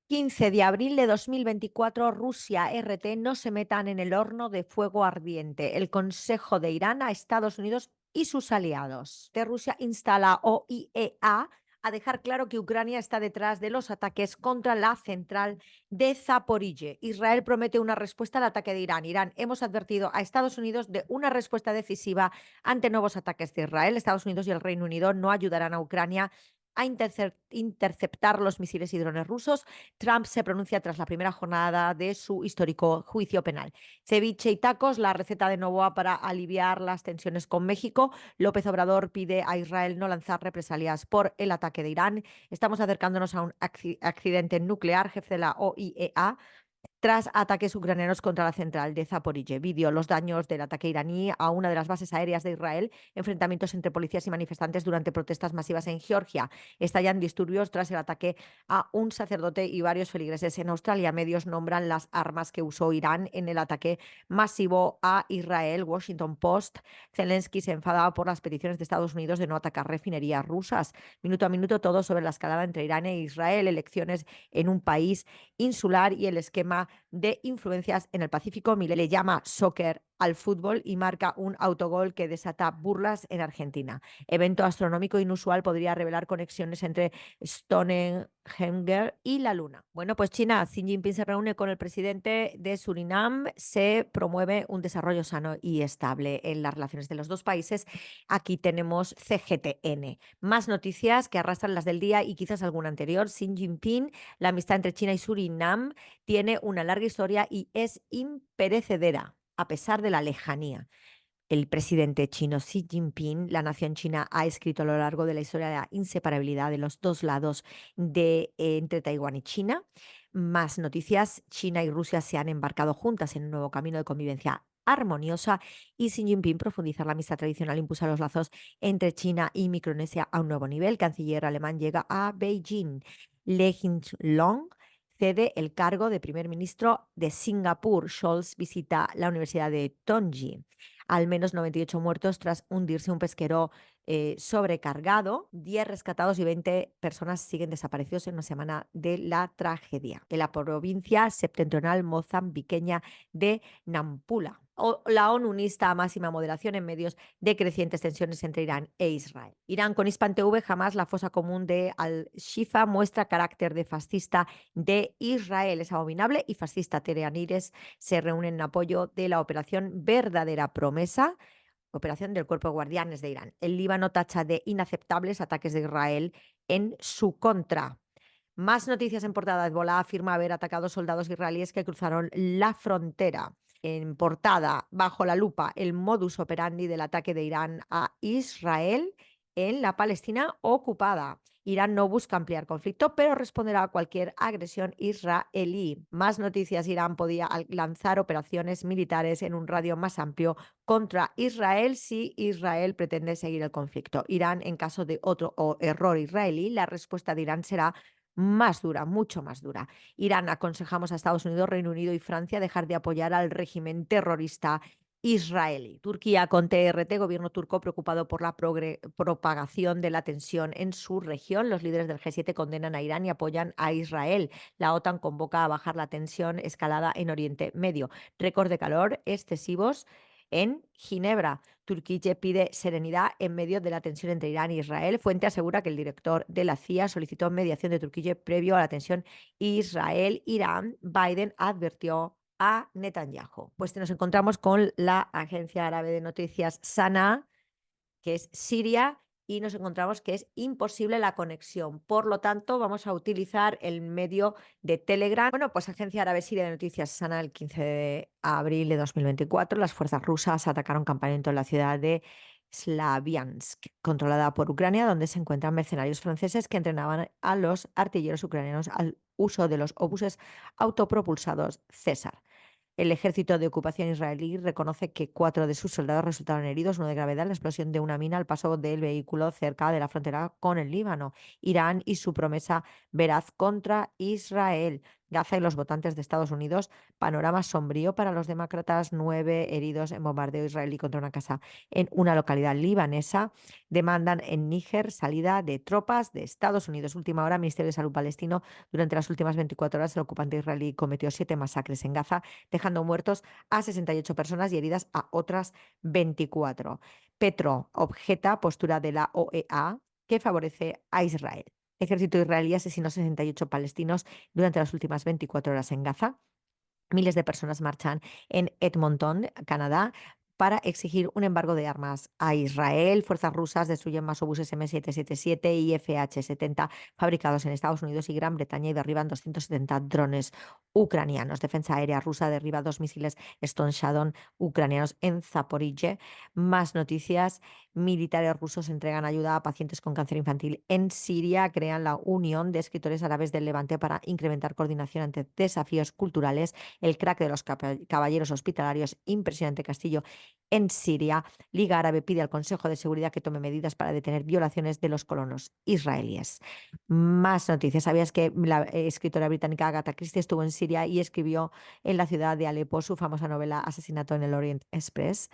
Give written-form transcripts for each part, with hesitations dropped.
15 de abril de 2024, Rusia, RT, no se metan en el horno de fuego ardiente. El Consejo de Irán a Estados Unidos y sus aliados. De Rusia insta a la OIEA a dejar claro que Ucrania está detrás de los ataques contra la central de Zaporizhia. Israel promete una respuesta al ataque de Irán. Irán, hemos advertido a Estados Unidos de una respuesta decisiva ante nuevos ataques de Israel. Estados Unidos y el Reino Unido no ayudarán a Ucrania a interceptar los misiles y drones rusos. Trump se pronuncia tras la primera jornada de su histórico juicio penal. Ceviche y tacos, la receta de Novoa para aliviar las tensiones con México. López Obrador pide a Israel no lanzar represalias por el ataque de Irán. Estamos acercándonos a un accidente nuclear, jefe de la OIEA. Tras ataques ucranianos contra la central de Zaporizhia. Vídeo: los daños del ataque iraní a una de las bases aéreas de Israel, enfrentamientos entre policías y manifestantes durante protestas masivas en Georgia. Estallan disturbios tras el ataque a un sacerdote y varios feligreses en Australia. Medios nombran las armas que usó Irán en el ataque masivo a Israel. Washington Post: Zelensky se enfada por las peticiones de Estados Unidos de no atacar refinerías rusas. Minuto a minuto, todo sobre la escalada entre Irán e Israel, elecciones en un país insular y el esquema de influencias en el Pacífico. Milei le llama soccer al fútbol y marca un autogol que desata burlas en Argentina. Evento astronómico inusual podría revelar conexiones entre Stonehenge y la Luna. Bueno, pues China, Xi Jinping se reúne con el presidente de Surinam, se promueve un desarrollo sano y estable en las relaciones de los dos países. Aquí tenemos CGTN. Más noticias que arrastran las del día y quizás alguna anterior. Xi Jinping: la amistad entre China y Surinam tiene una larga historia y es imperecedera, a pesar de la lejanía. El presidente chino Xi Jinping, la nación china ha escrito a lo largo de la historia la inseparabilidad de los dos lados entre Taiwán y China. Más noticias: China y Rusia se han embarcado juntas en un nuevo camino de convivencia armoniosa y Xi Jinping profundizar la amistad tradicional, impulsa los lazos entre China y Micronesia a un nuevo nivel. Canciller alemán llega a Beijing. Le Long cede el cargo de primer ministro de Singapur. Scholz visita la Universidad de Tongji. Al menos 98 muertos tras hundirse un pesquero sobrecargado. 10 rescatados y 20 personas siguen desaparecidos en una semana de la tragedia. En la provincia septentrional mozambiqueña de Nampula. La ONU insta a máxima moderación en medios de crecientes tensiones entre Irán e Israel. Irán con Hispan TV, jamás la fosa común de Al-Shifa muestra carácter de fascista de Israel. Es abominable y fascista. Teheranires se reúnen en apoyo de la operación Verdadera Promesa, operación del Cuerpo de Guardianes de Irán. El Líbano tacha de inaceptables ataques de Israel en su contra. Más noticias en portada. Hezbolá afirma haber atacado soldados israelíes que cruzaron la frontera. En portada, bajo la lupa, el modus operandi del ataque de Irán a Israel en la Palestina ocupada. Irán no busca ampliar conflicto, pero responderá a cualquier agresión israelí. Más noticias: Irán podía lanzar operaciones militares en un radio más amplio contra Israel si Israel pretende seguir el conflicto. Irán, en caso de otro error israelí, la respuesta de Irán será más dura, mucho más dura. Irán: aconsejamos a Estados Unidos, Reino Unido y Francia dejar de apoyar al régimen terrorista israelí. Turquía con TRT, gobierno turco preocupado por la propagación de la tensión en su región. Los líderes del G7 condenan a Irán y apoyan a Israel. La OTAN convoca a bajar la tensión escalada en Oriente Medio. Récord de calor excesivos en Ginebra. Turquía pide serenidad en medio de la tensión entre Irán y Israel. Fuente asegura que el director de la CIA solicitó mediación de Turquía previo a la tensión Israel-Irán. Biden advirtió a Netanyahu. Pues nos encontramos con la agencia árabe de noticias SANA, que es Siria, y nos encontramos que es imposible la conexión. Por lo tanto, vamos a utilizar el medio de Telegram. Bueno, pues agencia árabe siria de noticias SANA, el 15 de abril de 2024, las fuerzas rusas atacaron campamento en la ciudad de Slaviansk, controlada por Ucrania, donde se encuentran mercenarios franceses que entrenaban a los artilleros ucranianos al uso de los obuses autopropulsados César. El ejército de ocupación israelí reconoce que 4 de sus soldados resultaron heridos, uno de gravedad, en la explosión de una mina al paso del vehículo cerca de la frontera con el Líbano. Irán y su promesa veraz contra Israel. Gaza y los votantes de Estados Unidos, panorama sombrío para los demócratas, 9 heridos en bombardeo israelí contra una casa en una localidad libanesa. Demandan en Níger salida de tropas de Estados Unidos. Última hora, Ministerio de Salud palestino. Durante las últimas 24 horas, el ocupante israelí cometió 7 masacres en Gaza, dejando muertos a 68 personas y heridas a otras 24. Petro objeta postura de la OEA que favorece a Israel. El ejército israelí asesinó 68 palestinos durante las últimas 24 horas en Gaza. Miles de personas marchan en Edmonton, Canadá, para exigir un embargo de armas a Israel. Fuerzas rusas destruyen más obuses M777 y FH-70 fabricados en Estados Unidos y Gran Bretaña y derriban 270 drones ucranianos. Defensa aérea rusa derriba 2 misiles Stone Shadow ucranianos en Zaporizhzhia. Más noticias. Militares rusos entregan ayuda a pacientes con cáncer infantil en Siria. Crean la Unión de Escritores Árabes del Levante para incrementar coordinación ante desafíos culturales. El crack de los caballeros hospitalarios, impresionante castillo en Siria. Liga Árabe pide al Consejo de Seguridad que tome medidas para detener violaciones de los colonos israelíes. Más noticias. ¿Sabías que la escritora británica Agatha Christie estuvo en Siria y escribió en la ciudad de Alepo su famosa novela Asesinato en el Orient Express?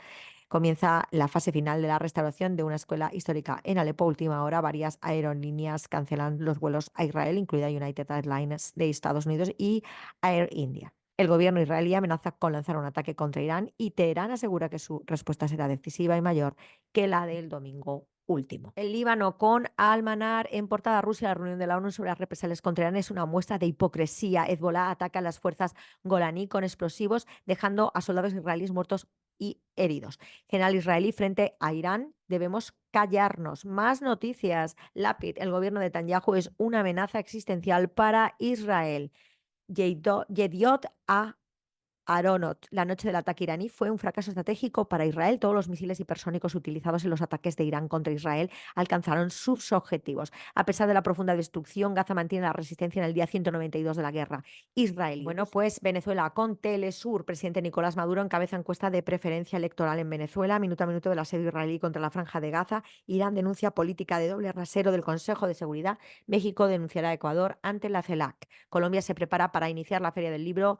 Comienza la fase final de la restauración de una escuela histórica en Alepo. Última hora, varias aerolíneas cancelan los vuelos a Israel, incluida United Airlines de Estados Unidos y Air India. El gobierno israelí amenaza con lanzar un ataque contra Irán y Teherán asegura que su respuesta será decisiva y mayor que la del domingo último. El Líbano con Al-Manar en portada. Rusia, la reunión de la ONU sobre las represalias contra Irán es una muestra de hipocresía. Hezbollah ataca a las fuerzas Golani con explosivos, dejando a soldados israelíes muertos y heridos. General israelí frente a Irán, debemos callarnos. Más noticias. Lapid, el gobierno de Netanyahu es una amenaza existencial para Israel. Yediot Aronot, la noche del ataque iraní fue un fracaso estratégico para Israel. Todos los misiles hipersónicos utilizados en los ataques de Irán contra Israel alcanzaron sus objetivos. A pesar de la profunda destrucción, Gaza mantiene la resistencia en el día 192 de la guerra israelí. Bueno, pues Venezuela con Telesur. Presidente Nicolás Maduro encabeza encuesta de preferencia electoral en Venezuela. Minuto a minuto del asedio israelí contra la Franja de Gaza. Irán denuncia política de doble rasero del Consejo de Seguridad. México denunciará a Ecuador ante la CELAC. Colombia se prepara para iniciar la Feria del Libro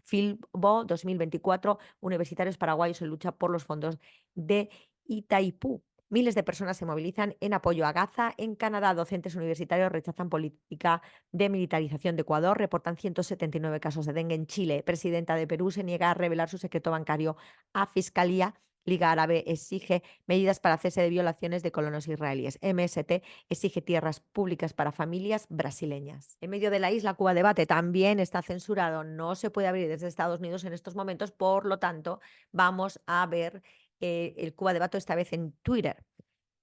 Filbo 2024, universitarios paraguayos en lucha por los fondos de Itaipú. Miles de personas se movilizan en apoyo a Gaza. En Canadá, docentes universitarios rechazan política de militarización de Ecuador. Reportan 179 casos de dengue en Chile. Presidenta de Perú se niega a revelar su secreto bancario a Fiscalía. Liga Árabe exige medidas para cese de violaciones de colonos israelíes. MST exige tierras públicas para familias brasileñas. En medio de la isla, Cuba Debate también está censurado. No se puede abrir desde Estados Unidos en estos momentos. Por lo tanto, vamos a ver el Cuba Debate esta vez en Twitter.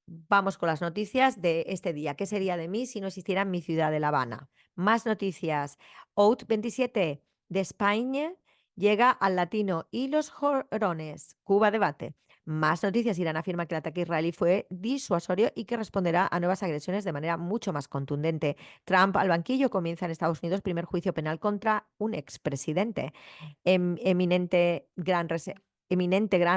Vamos con las noticias de este día. ¿Qué sería de mí si no existiera mi ciudad de La Habana? Más noticias. Out 27 de España llega al latino y los jorones. Cuba debate. Más noticias. Irán afirma que el ataque israelí fue disuasorio y que responderá a nuevas agresiones de manera mucho más contundente. Trump al banquillo. Comienza en Estados Unidos primer juicio penal contra un expresidente. Eminente Gran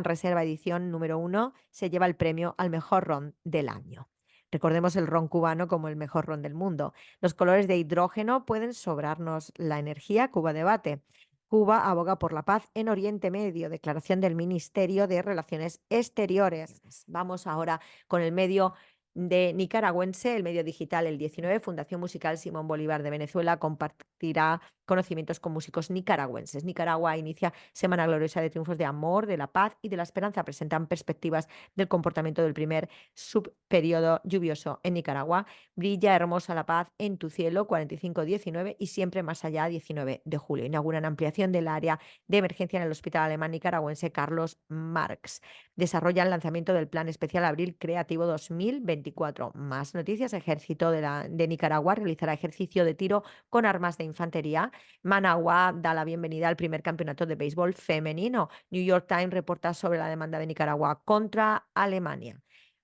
Reserva edición número 1 se lleva el premio al mejor ron del año. Recordemos el ron cubano como el mejor ron del mundo. Los colores de hidrógeno pueden sobrarnos la energía. Cuba debate. Cuba aboga por la paz en Oriente Medio. Declaración del Ministerio de Relaciones Exteriores. Vamos ahora con el medio de nicaragüense, el medio digital El 19. Fundación Musical Simón Bolívar de Venezuela compartirá conocimientos con músicos nicaragüenses. Nicaragua inicia Semana Gloriosa de Triunfos de Amor, de la Paz y de la Esperanza. Presentan perspectivas del comportamiento del primer subperiodo lluvioso en Nicaragua. Brilla hermosa la paz en tu cielo, 45-19 y siempre más allá, 19 de julio. Inauguran ampliación del área de emergencia en el Hospital Alemán Nicaragüense Carlos Marx. Desarrollan lanzamiento del Plan Especial Abril Creativo 2024. Más noticias. Ejército de Nicaragua realizará ejercicio de tiro con armas de infantería. Managua da la bienvenida al primer campeonato de béisbol femenino. New York Times reporta sobre la demanda de Nicaragua contra Alemania.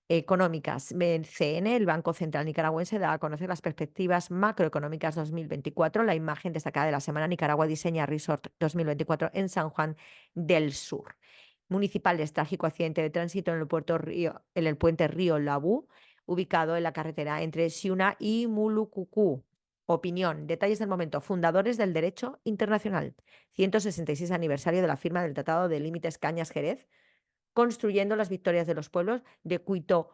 Económicas. BCN, el Banco Central Nicaragüense, da a conocer las perspectivas macroeconómicas 2024. La imagen destacada de la semana. Nicaragua diseña Resort 2024 en San Juan del Sur. Municipales, trágico accidente de tránsito en el puente Río Labú, ubicado en la carretera entre Ciuna y Mulucucú. Opinión. Detalles del momento. Fundadores del derecho internacional. 166 aniversario de la firma del Tratado de Límites Cañas-Jerez, construyendo las victorias de los pueblos de Cuito,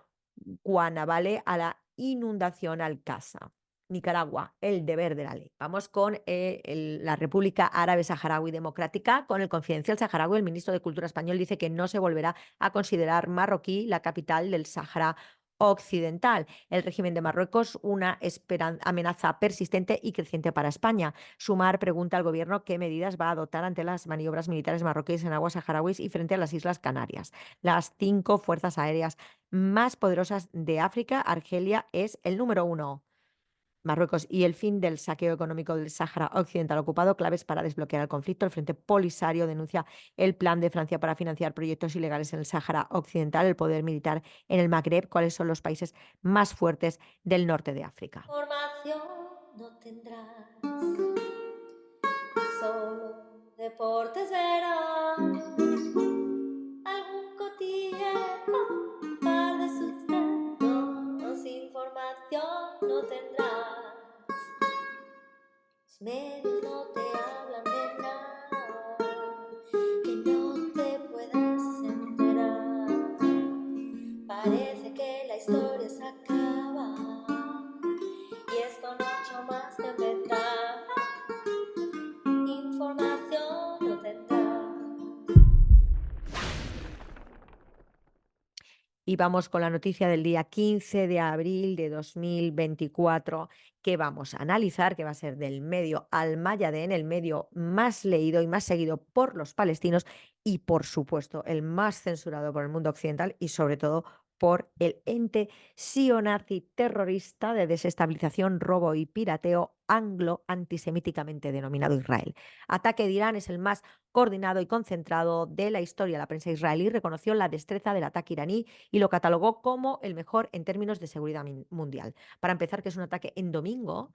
Guanabale a la inundación Alcázar. Nicaragua, el deber de la ley. Vamos con la República Árabe Saharaui Democrática. Con el Confidencial Saharaui, el ministro de Cultura español dice que no se volverá a considerar Marroquí la capital del Sáhara Occidental. El régimen de Marruecos, una amenaza persistente y creciente para España. Sumar pregunta al gobierno qué medidas va a adoptar ante las maniobras militares marroquíes en aguas saharauis y frente a las Islas Canarias. Las 5 fuerzas aéreas más poderosas de África, Argelia es el número 1. Marruecos y el fin del saqueo económico del Sáhara Occidental ocupado, claves para desbloquear el conflicto. El Frente Polisario denuncia el plan de Francia para financiar proyectos ilegales en el Sáhara Occidental, el poder militar en el Magreb, cuáles son los países más fuertes del norte de África. Formación no tendrás, solo deportes verás, algún cotilleo, un par de sustratos, información no tendrás. Los medios no te hablan de nada que no te puedas enterar. Parece que la historia se acaba y esto no ha hecho más que empezar. Información no tendrás. Y vamos con la noticia del día 15 de abril de 2024 que vamos a analizar, que va a ser del medio Al Mayadén, el medio más leído y más seguido por los palestinos y, por supuesto, el más censurado por el mundo occidental y, sobre todo, por el ente sionazi terrorista de desestabilización, robo y pirateo anglo-antisemíticamente denominado Israel. Ataque de Irán es el más coordinado y concentrado de la historia. La prensa israelí reconoció la destreza del ataque iraní y lo catalogó como el mejor en términos de seguridad mundial. Para empezar, que es un ataque en domingo,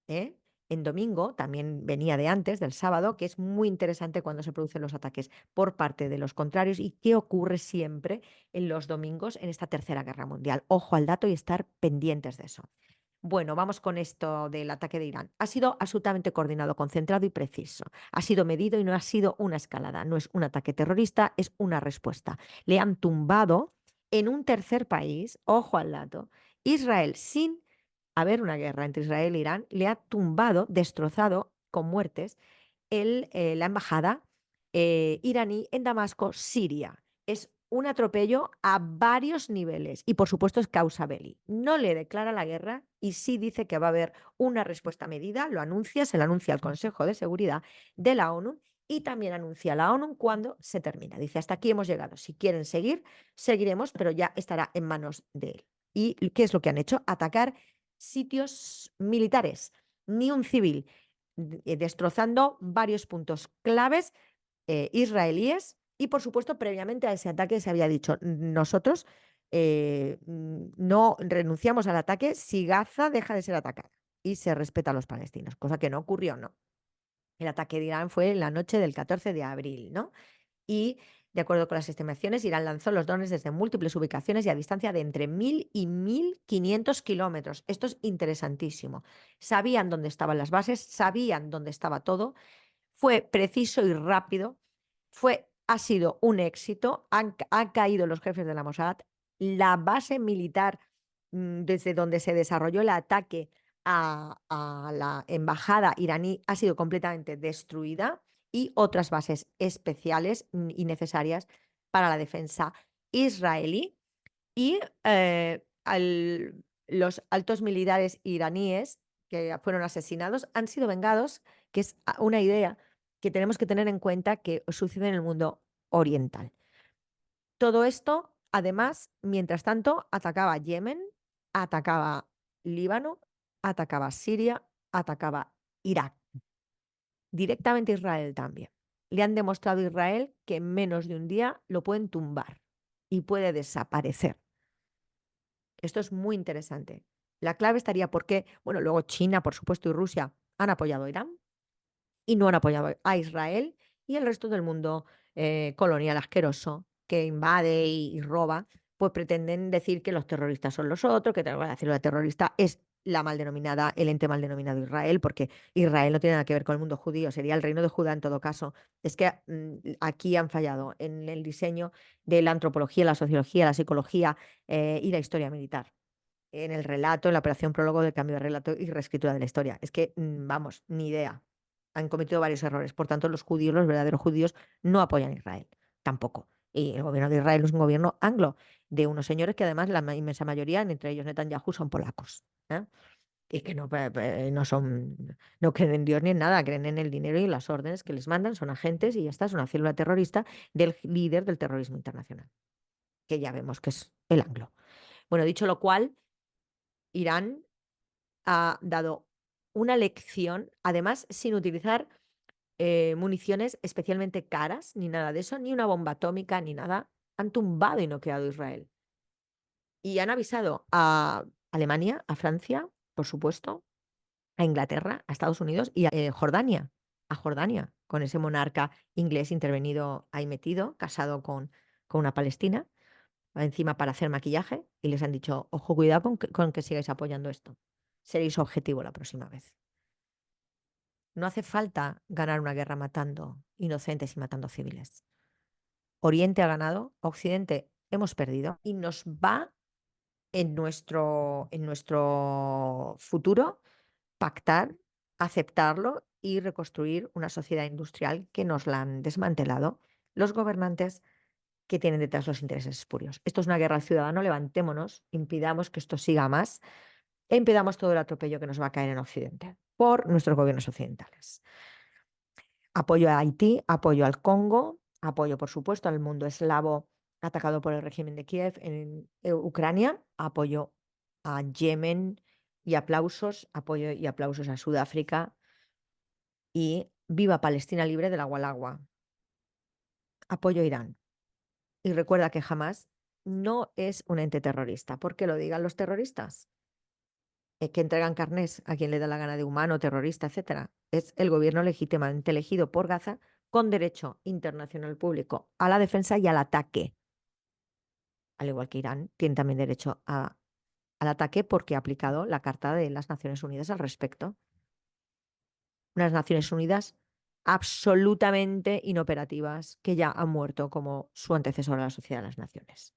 ¿eh? En domingo, también venía de antes, del sábado, que es muy interesante cuando se producen los ataques por parte de los contrarios y qué ocurre siempre en los domingos en esta tercera guerra mundial. Ojo al dato y estar pendientes de eso. Bueno, vamos con esto del ataque de Irán. Ha sido absolutamente coordinado, concentrado y preciso. Ha sido medido y no ha sido una escalada. No es un ataque terrorista, es una respuesta. Le han tumbado en un tercer país, ojo al dato, Israel, sin haber una guerra entre Israel e Irán, le ha tumbado, destrozado con muertes la embajada iraní en Damasco, Siria. Es un atropello a varios niveles y, por supuesto, es causa belli. No le declara la guerra y sí dice que va a haber una respuesta medida, lo anuncia, se lo anuncia al Consejo de Seguridad de la ONU y también anuncia a la ONU cuando se termina. Dice, hasta aquí hemos llegado. Si quieren seguir, seguiremos, pero ya estará en manos de él. ¿Y qué es lo que han hecho? Atacar sitios militares, ni un civil, destrozando varios puntos claves israelíes y, por supuesto, previamente a ese ataque se había dicho, nosotros no renunciamos al ataque si Gaza deja de ser atacada y se respeta a los palestinos, cosa que no ocurrió, ¿no? El ataque de Irán fue en la noche del 14 de abril, ¿no? Y, de acuerdo con las estimaciones, Irán lanzó los drones desde múltiples ubicaciones y a distancia de entre 1.000 y 1.500 kilómetros. Esto es interesantísimo. Sabían dónde estaban las bases, sabían dónde estaba todo. Fue preciso y rápido. Ha sido un éxito. Han caído los jefes de la Mossad. La base militar desde donde se desarrolló el ataque a la embajada iraní ha sido completamente destruida y otras bases especiales y necesarias para la defensa israelí. Y los altos militares iraníes que fueron asesinados han sido vengados, que es una idea que tenemos que tener en cuenta que sucede en el mundo oriental. Todo esto, además, mientras tanto, atacaba Yemen, atacaba Líbano, atacaba Siria, atacaba Irak. Directamente Israel también. Le han demostrado a Israel que en menos de un día lo pueden tumbar y puede desaparecer. Esto es muy interesante. La clave estaría porque, bueno, luego China, por supuesto, y Rusia han apoyado a Irán y no han apoyado a Israel y el resto del mundo colonial asqueroso que invade y roba, pues pretenden decir que los terroristas son los otros, que la terrorista es el ente mal denominado Israel, porque Israel no tiene nada que ver con el mundo judío, sería el reino de Judá en todo caso. Es que aquí han fallado en el diseño de la antropología, la sociología, la psicología y la historia militar. En el relato, en la operación prólogo del cambio de relato y reescritura de la historia. Es que, vamos, ni idea. Han cometido varios errores. Por tanto, los judíos, los verdaderos judíos, no apoyan a Israel. Tampoco. Y el gobierno de Israel es un gobierno anglo, de unos señores que además la inmensa mayoría, entre ellos Netanyahu, son polacos. ¿Eh? Y que no son, no creen en Dios ni en nada, creen en el dinero y en las órdenes que les mandan, son agentes y ya está, es una célula terrorista del líder del terrorismo internacional, que ya vemos que es el anglo. Bueno, dicho lo cual, Irán ha dado una lección, además sin utilizar municiones especialmente caras, ni nada de eso, ni una bomba atómica, ni nada. Han tumbado y noqueado a Israel. Y han avisado a Alemania, a Francia, por supuesto, a Inglaterra, a Estados Unidos y a Jordania, con ese monarca inglés intervenido ahí metido, casado con una palestina, encima para hacer maquillaje, y les han dicho, ojo, cuidado con que sigáis apoyando esto. Seréis objetivo la próxima vez. No hace falta ganar una guerra matando inocentes y matando civiles. Oriente ha ganado, Occidente hemos perdido y nos va en nuestro futuro pactar, aceptarlo y reconstruir una sociedad industrial que nos la han desmantelado los gobernantes que tienen detrás los intereses espurios. Esto es una guerra al ciudadano, levantémonos, impidamos que esto siga más e impidamos todo el atropello que nos va a caer en Occidente por nuestros gobiernos occidentales. Apoyo a Haití, apoyo al Congo, apoyo, por supuesto, al mundo eslavo atacado por el régimen de Kiev en Ucrania, apoyo a Yemen y apoyo y aplausos a Sudáfrica y viva Palestina libre del agua al agua. Apoyo a Irán. Y recuerda que jamás no es un ente terrorista, porque lo digan los terroristas. Que entregan carnés a quien le da la gana de humano, terrorista, etcétera. Es el gobierno legítimamente elegido por Gaza con derecho internacional público a la defensa y al ataque. Al igual que Irán tiene también derecho al ataque porque ha aplicado la Carta de las Naciones Unidas al respecto. Unas Naciones Unidas absolutamente inoperativas que ya han muerto como su antecesor a la Sociedad de las Naciones.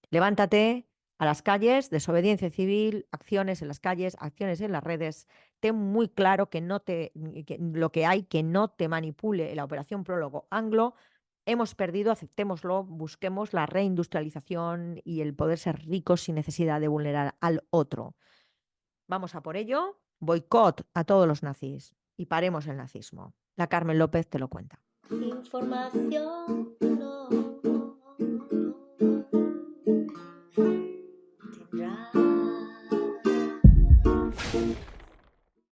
Levántate a las calles, desobediencia civil, acciones en las calles, acciones en las redes. Ten muy claro que lo que hay, que no te manipule la operación prólogo anglo. Hemos perdido, aceptémoslo, busquemos la reindustrialización y el poder ser ricos sin necesidad de vulnerar al otro. Vamos a por ello, boicot a todos los nazis y paremos el nazismo. La Carmen López te lo cuenta. Información no tendrá.